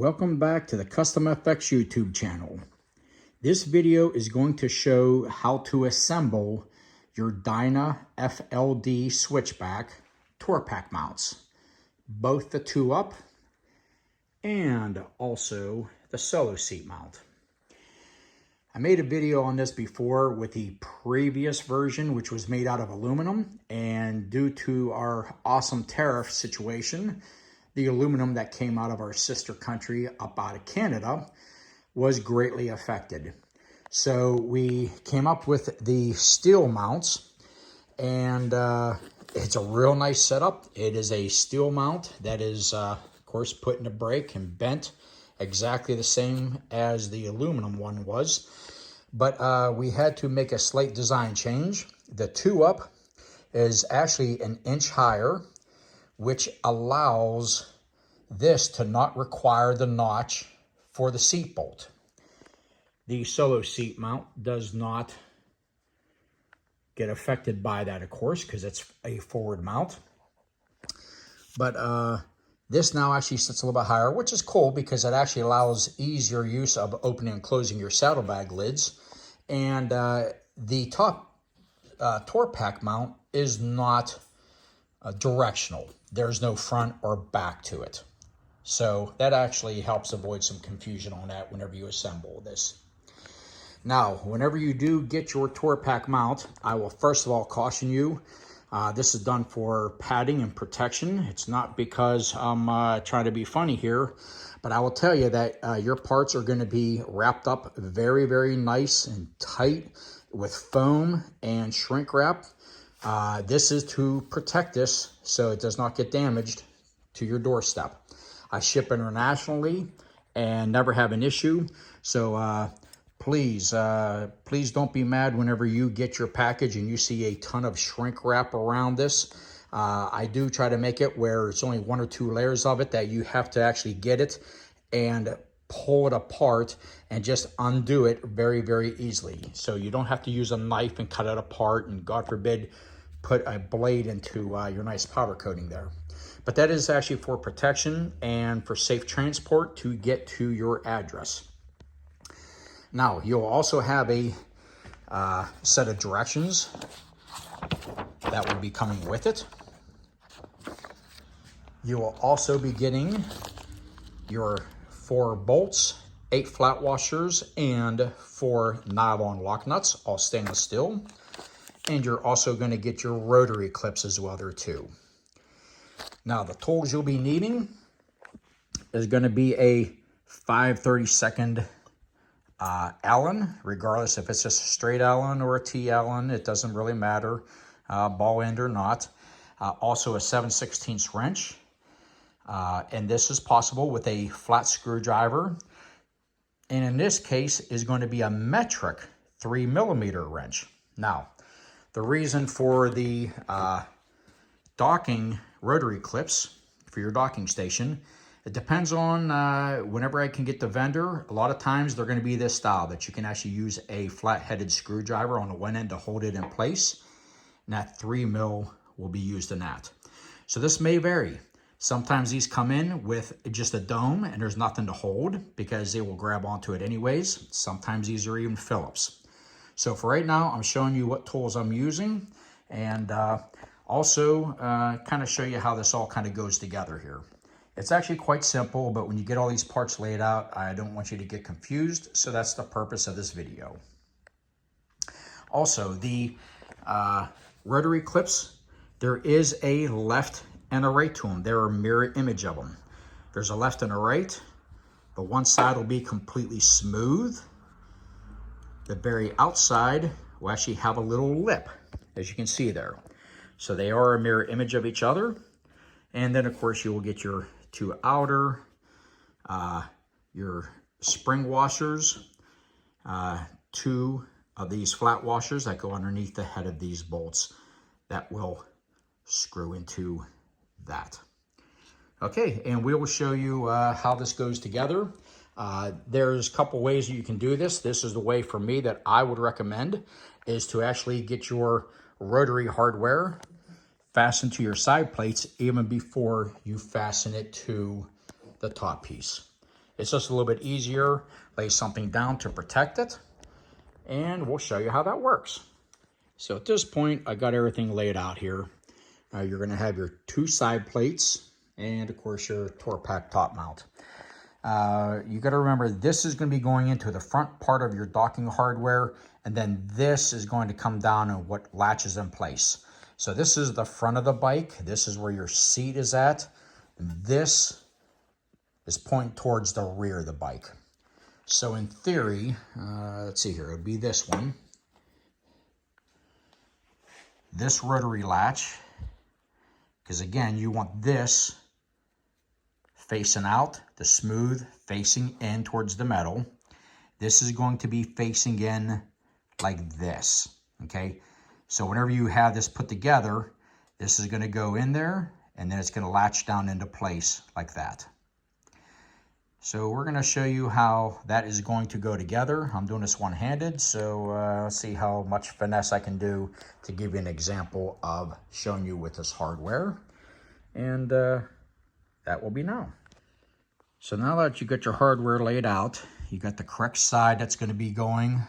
Welcome back to the KustomFX YouTube channel. This video is going to show how to assemble your Dyna FLD Switchback Tour Pack mounts. Both the 2-up and also the solo seat mount. I made a video on this before with the previous version, which was made out of aluminum, and due to our awesome tariff situation, the aluminum that came out of our sister country up out of Canada was greatly affected. So we came up with the steel mounts, and it's a real nice setup. It is a steel mount that is, of course, put in a brake and bent exactly the same as the aluminum one was. But we had to make a slight design change. The 2-up is actually 1 inch higher, which allows this to not require the notch for the seat bolt. The solo seat mount does not get affected by that, of course, because it's a forward mount. But this now actually sits a little bit higher, which is cool because it actually allows easier use of opening and closing your saddlebag lids. And the top Tour Pack mount is not directional. There's no front or back to it. So that actually helps avoid some confusion on that whenever you assemble this. Now, whenever you do get your Tour Pack mount, I will first of all caution you, this is done for padding and protection. It's not because I'm trying to be funny here, but I will tell you that your parts are going to be wrapped up very, very nice and tight with foam and shrink wrap. This is to protect this so it does not get damaged to your doorstep. I ship internationally and never have an issue. So please don't be mad whenever you get your package and you see a ton of shrink wrap around this. I do try to make it where it's only 1 or 2 layers of it that you have to actually get it and pull it apart and just undo it very, very easily. So you don't have to use a knife and cut it apart and, God forbid, put a blade into your nice powder coating there. But that is actually for protection and for safe transport to get to your address. Now, you'll also have a set of directions that will be coming with it. You will also be getting your 4 bolts, 8 flat washers, and 4 nylon lock nuts, all stainless steel. And you're also going to get your rotary clips as well there too. Now, the tools you'll be needing is going to be a 5/32 Allen, regardless if it's just a straight Allen or a T Allen, it doesn't really matter, ball end or not. Also a 7/16 wrench, and this is possible with a flat screwdriver. And in this case is going to be a metric 3mm wrench. Now, the reason for the docking rotary clips for your docking station, it depends on whenever I can get the vendor. A lot of times they're going to be this style that you can actually use a flat-headed screwdriver on the one end to hold it in place, and that 3mm will be used in that. So this may vary. Sometimes these come in with just a dome and there's nothing to hold because they will grab onto it anyways. Sometimes these are even Phillips. So for right now, I'm showing you what tools I'm using, and also kind of show you how this all kind of goes together here. It's actually quite simple, but when you get all these parts laid out, I don't want you to get confused, so that's the purpose of this video. Also, the rotary clips, there is a left and a right to them. There are a mirror image of them. There's a left and a right. The one side will be completely smooth. The very outside will actually have a little lip, as you can see there. So they are a mirror image of each other. And then, of course, you will get your 2 outer, your spring washers, 2 of these flat washers that go underneath the head of these bolts that will screw into that. Okay, and we will show you how this goes together. There's a couple ways you can do this. This is the way for me that I would recommend, is to actually get your rotary hardware fastened to your side plates even before you fasten it to the top piece. It's just a little bit easier. Lay something down to protect it, and we'll show you how that works. So at this point, I got everything laid out here. You're gonna have your 2 side plates and of course your Tour Pack top mount. You gotta remember, this is gonna be going into the front part of your docking hardware, and then this is going to come down and what latches in place. So this is the front of the bike. This is where your seat is at. And this is pointing towards the rear of the bike. So in theory, let's see here, it would be this one. This rotary latch, because again, you want this facing out, the smooth facing in towards the metal. This is going to be facing in like this, okay? So whenever you have this put together, this is gonna go in there, and then it's gonna latch down into place like that. So we're gonna show you how that is going to go together. I'm doing this one-handed, so let's see how much finesse I can do to give you an example of showing you with this hardware. And that will be now. So now that you got your hardware laid out, you got the correct side that's gonna be going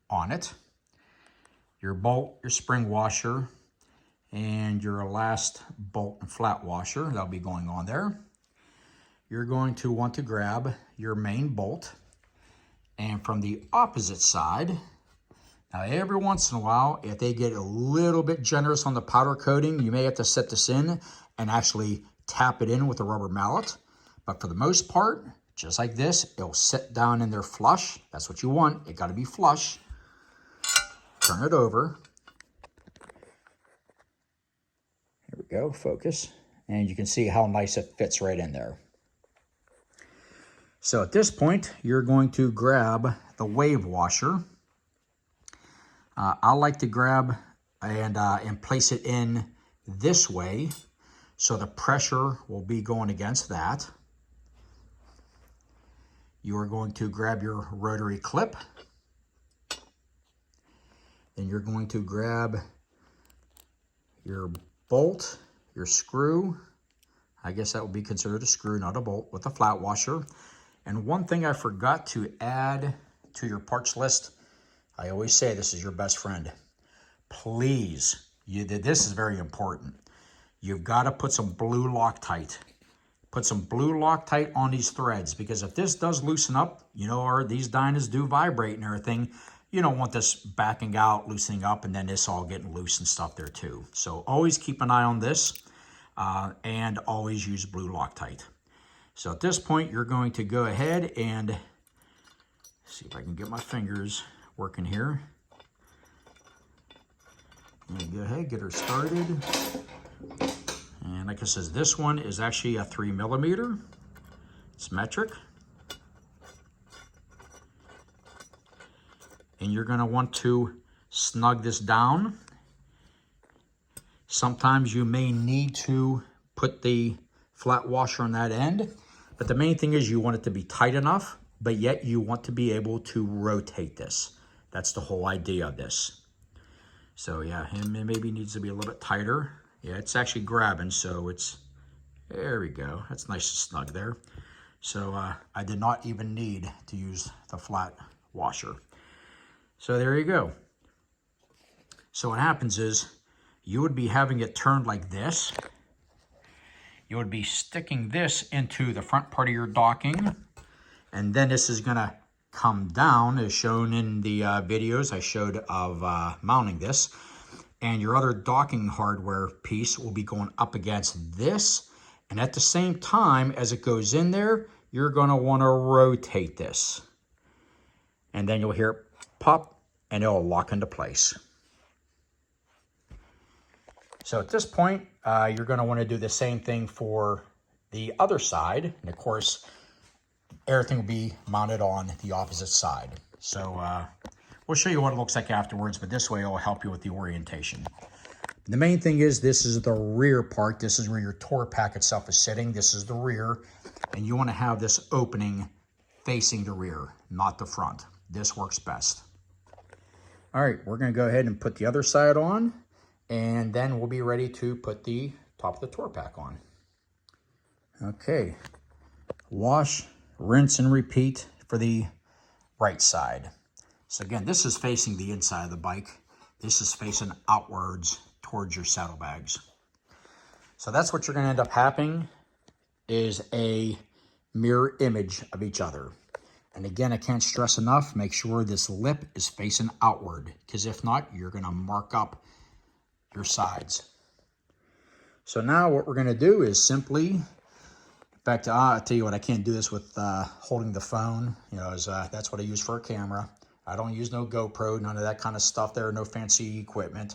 on it. Your bolt, your spring washer, and your last bolt and flat washer, that'll be going on there. You're going to want to grab your main bolt, and from the opposite side, now every once in a while, if they get a little bit generous on the powder coating, you may have to set this in and actually tap it in with a rubber mallet. But for the most part, just like this, it'll sit down in there flush. That's what you want. It got to be flush. Turn it over. Here we go, focus. And you can see how nice it fits right in there. So at this point, you're going to grab the wave washer. I like to grab and place it in this way, so the pressure will be going against that. You are going to grab your rotary clip. Then you're going to grab your bolt, your screw. I guess that would be considered a screw, not a bolt, with a flat washer. And one thing I forgot to add to your parts list, I always say this is your best friend. Please, this is very important. You've got to put some blue Loctite. Put some blue Loctite on these threads, because if this does loosen up, you know, or these Dynas do vibrate and everything, you don't want this backing out, loosening up, and then this all getting loose and stuff there too. So always keep an eye on this, and always use blue Loctite. So at this point, you're going to go ahead and see if I can get my fingers working here. And go ahead, get her started. And like I says, this one is actually a 3mm. It's metric. And you're gonna want to snug this down. Sometimes you may need to put the flat washer on that end, but the main thing is you want it to be tight enough, but yet you want to be able to rotate this. That's the whole idea of this. So yeah, it maybe needs to be a little bit tighter. Yeah, it's actually grabbing, so it's, there we go. That's nice and snug there. So I did not even need to use the flat washer. So there you go. So what happens is you would be having it turned like this. You would be sticking this into the front part of your docking, and then this is gonna come down as shown in the videos I showed of mounting this. And your other docking hardware piece will be going up against this. And at the same time, as it goes in there, you're gonna wanna rotate this. And then you'll hear it pop, and it'll lock into place. So at this point, you're gonna wanna do the same thing for the other side. And of course, everything will be mounted on the opposite side. So we'll show you what it looks like afterwards, but this way it'll help you with the orientation. The main thing is this is the rear part. This is where your Tour Pack itself is sitting. This is the rear, and you want to have this opening facing the rear, not the front. This works best. All right, we're going to go ahead and put the other side on, and then we'll be ready to put the top of the Tour Pack on. Okay, wash rinse and repeat for the right side. So again, this is facing the inside of the bike. This is facing outwards towards your saddlebags. So that's what you're going to end up having, is a mirror image of each other. And again, I can't stress enough, make sure this lip is facing outward, because if not, you're going to mark up your sides. So now what we're going to do is simply, in fact, I'll tell you what, I can't do this with holding the phone, you know, that's what I use for a camera. I don't use no GoPro, none of that kind of stuff there, no fancy equipment.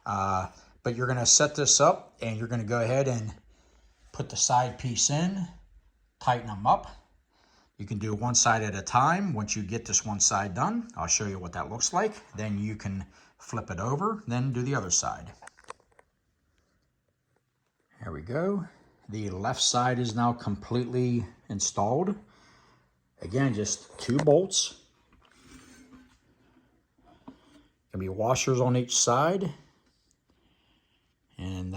But you're going to set this up, and you're going to go ahead and put the side piece in, tighten them up. You can do one side at a time. Once you get this one side done, I'll show you what that looks like. Then you can flip it over, then do the other side. There we go. The left side is now completely installed. Again, just 2 bolts. Gonna be washers on each side. And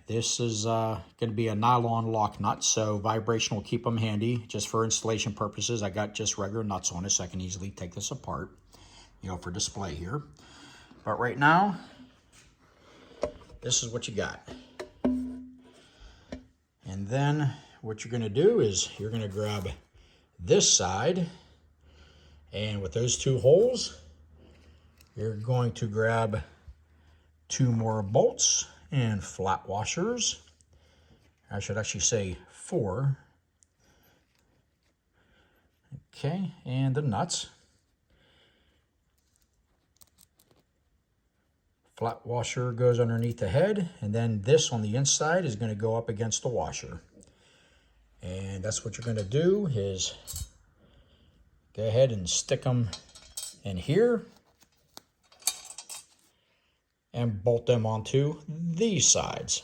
this is going to be a nylon lock nut, so vibration will keep them handy. Just for installation purposes, I got just regular nuts on it, so I can easily take this apart, you know, for display here. But right now, this is what you got. And then what you're going to do is you're going to grab this side, and with those 2 holes, you're going to grab 2 more bolts and flat washers. I should actually say 4. Okay, and the nuts. Flat washer goes underneath the head, and then this on the inside is going to go up against the washer. And that's what you're going to do, is go ahead and stick them in here and bolt them onto these sides.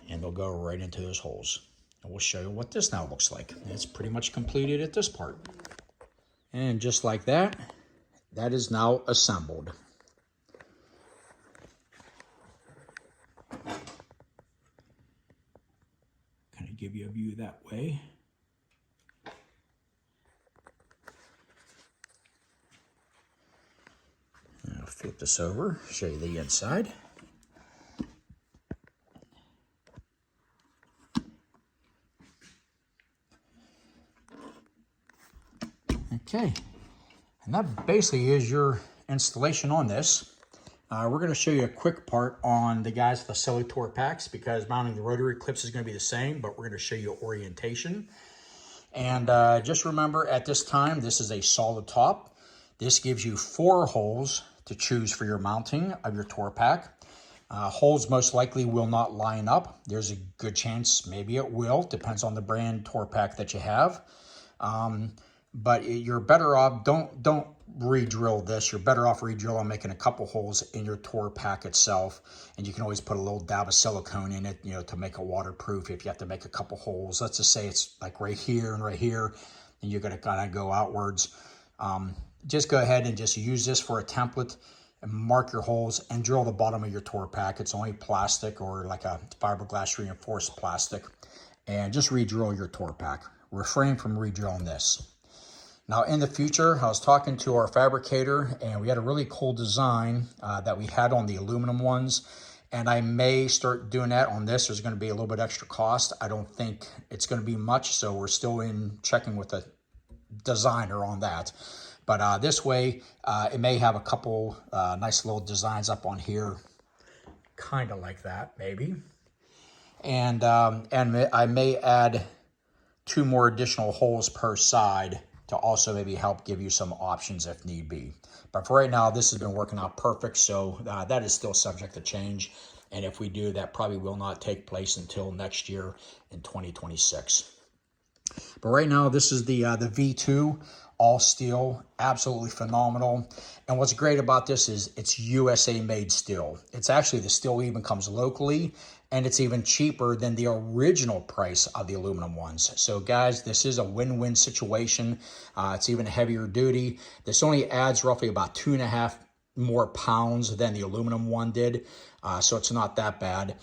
And they'll go right into those holes. And we'll show you what this now looks like. It's pretty much completed at this part. And just like that, that is now assembled. Kind of give you a view that way. I'll flip this over, show you the inside. Okay, and that basically is your installation on this. We're going to show you a quick part on the guys with the FLD Tour Packs, because mounting the rotary clips is going to be the same, but we're going to show you orientation. And just remember, at this time, this is a solid top. This gives you 4 holes to choose for your mounting of your Tour Pack. Holes most likely will not line up. There's a good chance maybe it will, depends on the brand Tour Pack that you have. But you're better off, don't re-drill this. You're better off re-drilling, making a couple holes in your Tour Pack itself. And you can always put a little dab of silicone in it, you know, to make it waterproof if you have to make a couple holes. Let's just say it's like right here, and you're gonna kind of go outwards. Just go ahead and just use this for a template and mark your holes and drill the bottom of your Tour Pack. It's only plastic or like a fiberglass reinforced plastic. And just re-drill your Tour Pack. Refrain from re-drilling this. Now in the future, I was talking to our fabricator, and we had a really cool design that we had on the aluminum ones. And I may start doing that on this. There's going to be a little bit extra cost. I don't think it's going to be much, so we're still checking with the designer on that. But this way, it may have a couple nice little designs up on here, kind of like that, maybe. And I may add 2 more additional holes per side to also maybe help give you some options if need be. But for right now, this has been working out perfect, so that is still subject to change. And if we do, that probably will not take place until next year in 2026. But right now, this is the V2. All steel, absolutely phenomenal. And what's great about this is it's USA made steel. It's actually, the steel even comes locally, and it's even cheaper than the original price of the aluminum ones. So guys, this is a win-win situation. It's even heavier duty. This only adds roughly about 2.5 more pounds than the aluminum one did. So it's not that bad.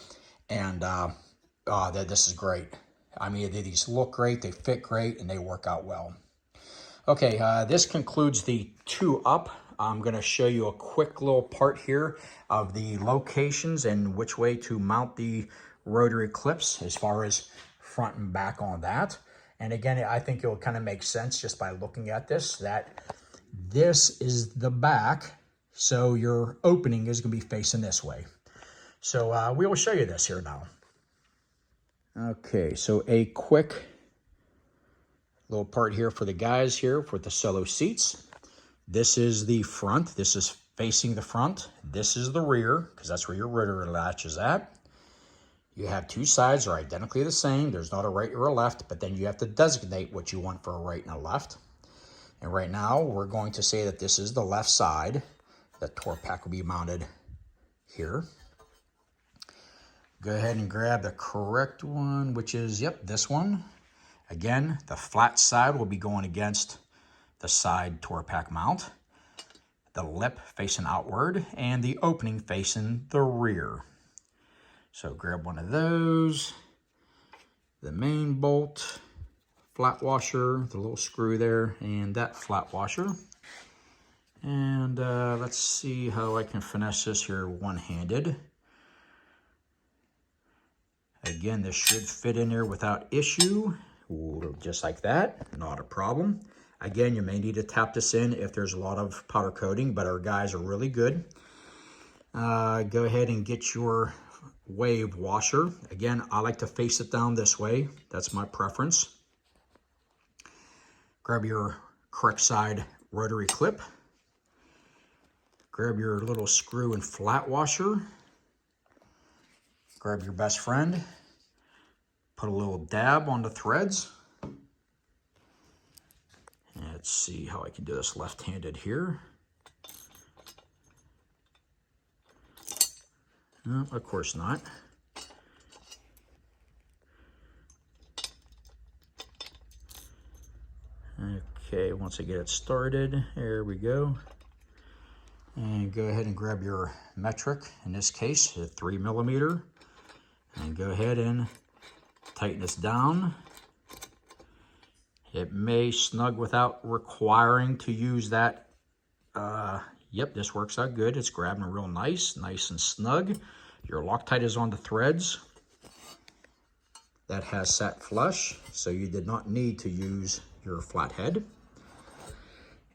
And this is great. I mean, these look great, they fit great, and they work out well. Okay, this concludes the 2-up. I'm going to show you a quick little part here of the locations and which way to mount the rotary clips as far as front and back on that. And again, I think it'll kind of make sense just by looking at this, that this is the back, so your opening is going to be facing this way. So we will show you this here now. Okay, so a quick little part here for the guys here for the solo seats. This is the front. This is facing the front. This is the rear, because that's where your rotary latch is at. You have two sides are identically the same. There's not a right or a left, but then you have to designate what you want for a right and a left. And right now, we're going to say that this is the left side. The Tour Pack will be mounted here. Go ahead and grab the correct one, which is, yep, this one. Again, the flat side will be going against the side Tour Pack mount. The lip facing outward and the opening facing the rear. So grab one of those, the main bolt, flat washer, the little screw there, and that flat washer. And let's see how I can finesse this here one-handed. Again, this should fit in there without issue, just like that, not a problem. Again, you may need to tap this in if there's a lot of powder coating, but our guys are really good. Go ahead and get your wave washer. Again, I like to face it down this way. That's my preference. Grab your correct side rotary clip. Grab your little screw and flat washer. Grab your best friend, put a little dab on the threads. Let's see how I can do this left-handed here. No, of course not. Okay, once I get it started, there we go. And go ahead and grab your metric, in this case, a 3mm. And go ahead and tighten this down. It may snug without requiring to use that. Yep, this works out good. It's grabbing real nice and snug. Your Loctite is on the threads. That has sat flush, so you did not need to use your flathead.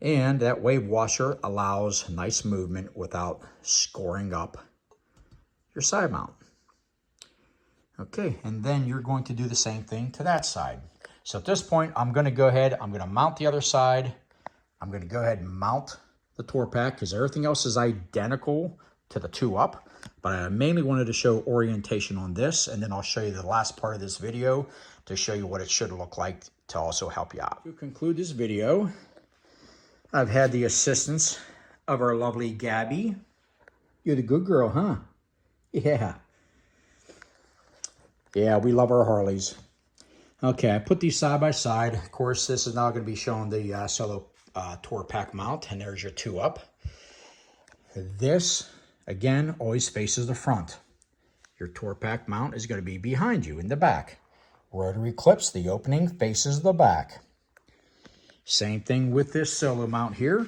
And that wave washer allows nice movement without scoring up your side mount. Okay, and then you're going to do the same thing to that side. So at this point, I'm going to go ahead, I'm going to mount the other side. I'm going to go ahead and mount the Tour Pack because everything else is identical to the 2-up. But I mainly wanted to show orientation on this, and then I'll show you the last part of this video to show you what it should look like to also help you out. To conclude this video, I've had the assistance of our lovely Gabby. You're the good girl, huh? Yeah. Yeah, we love our Harleys. Okay, I put these side by side. Of course, this is now going to be showing the solo Tour Pack mount, and there's your 2-up. This, again, always faces the front. Your Tour Pack mount is going to be behind you in the back. Rotary clips, the opening faces the back. Same thing with this solo mount here.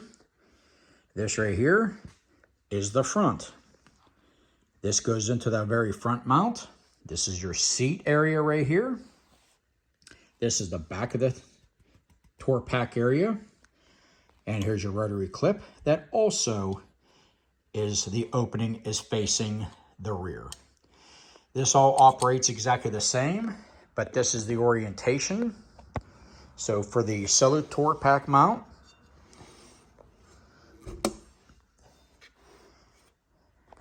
This right here is the front. This goes into that very front mount. This is your seat area right here. This is the back of the Tour Pack area. And here's your rotary clip. That also is the opening is facing the rear. This all operates exactly the same, but this is the orientation. So for the solo Tour Pack mount,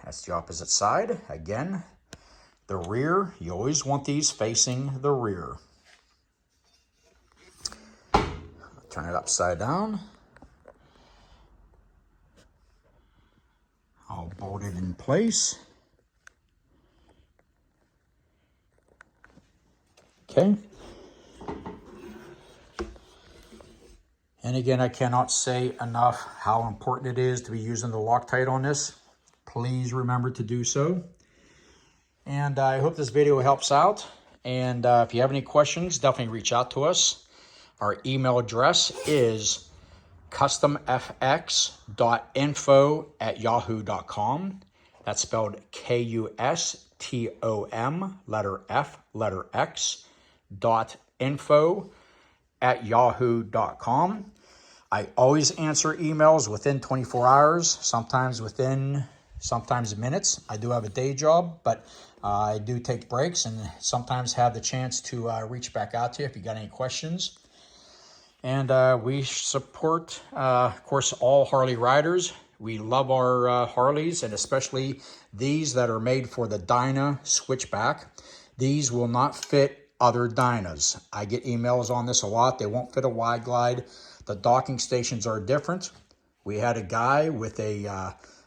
that's the opposite side. Again, the rear, you always want these facing the rear. Turn it upside down. All bolted in place. Okay. And again, I cannot say enough how important it is to be using the Loctite on this. Please remember to do so. And I hope this video helps out. And if you have any questions, definitely reach out to us. Our email address is KustomFX.info@yahoo.com. That's spelled KUSTOM, letter F, letter X, .info@yahoo.com. I always answer emails within 24 hours, sometimes minutes. I do have a day job, but I do take breaks and sometimes have the chance to reach back out to you if you got any questions. And we support, of course, all Harley riders. We love our Harleys, and especially these that are made for the Dyna Switchback. These will not fit other Dynas. I get emails on this a lot. They won't fit a wide glide. The docking stations are different. We had a guy with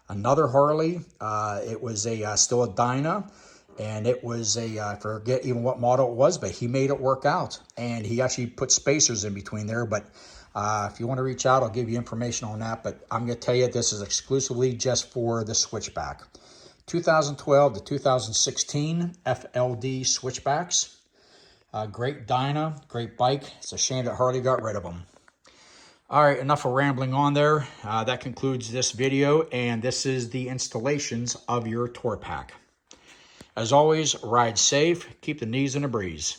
another Harley. It was still a Dyna, and it was I forget even what model it was, but he made it work out. And he actually put spacers in between there. But if you want to reach out, I'll give you information on that. But I'm going to tell you, this is exclusively just for the Switchback. 2012 to 2016 FLD Switchbacks. Great Dyna, great bike. It's a shame that Harley got rid of them. All right, enough of rambling on there. That concludes this video, and this is the installations of your tour pack. As always, ride safe, keep the knees in a breeze.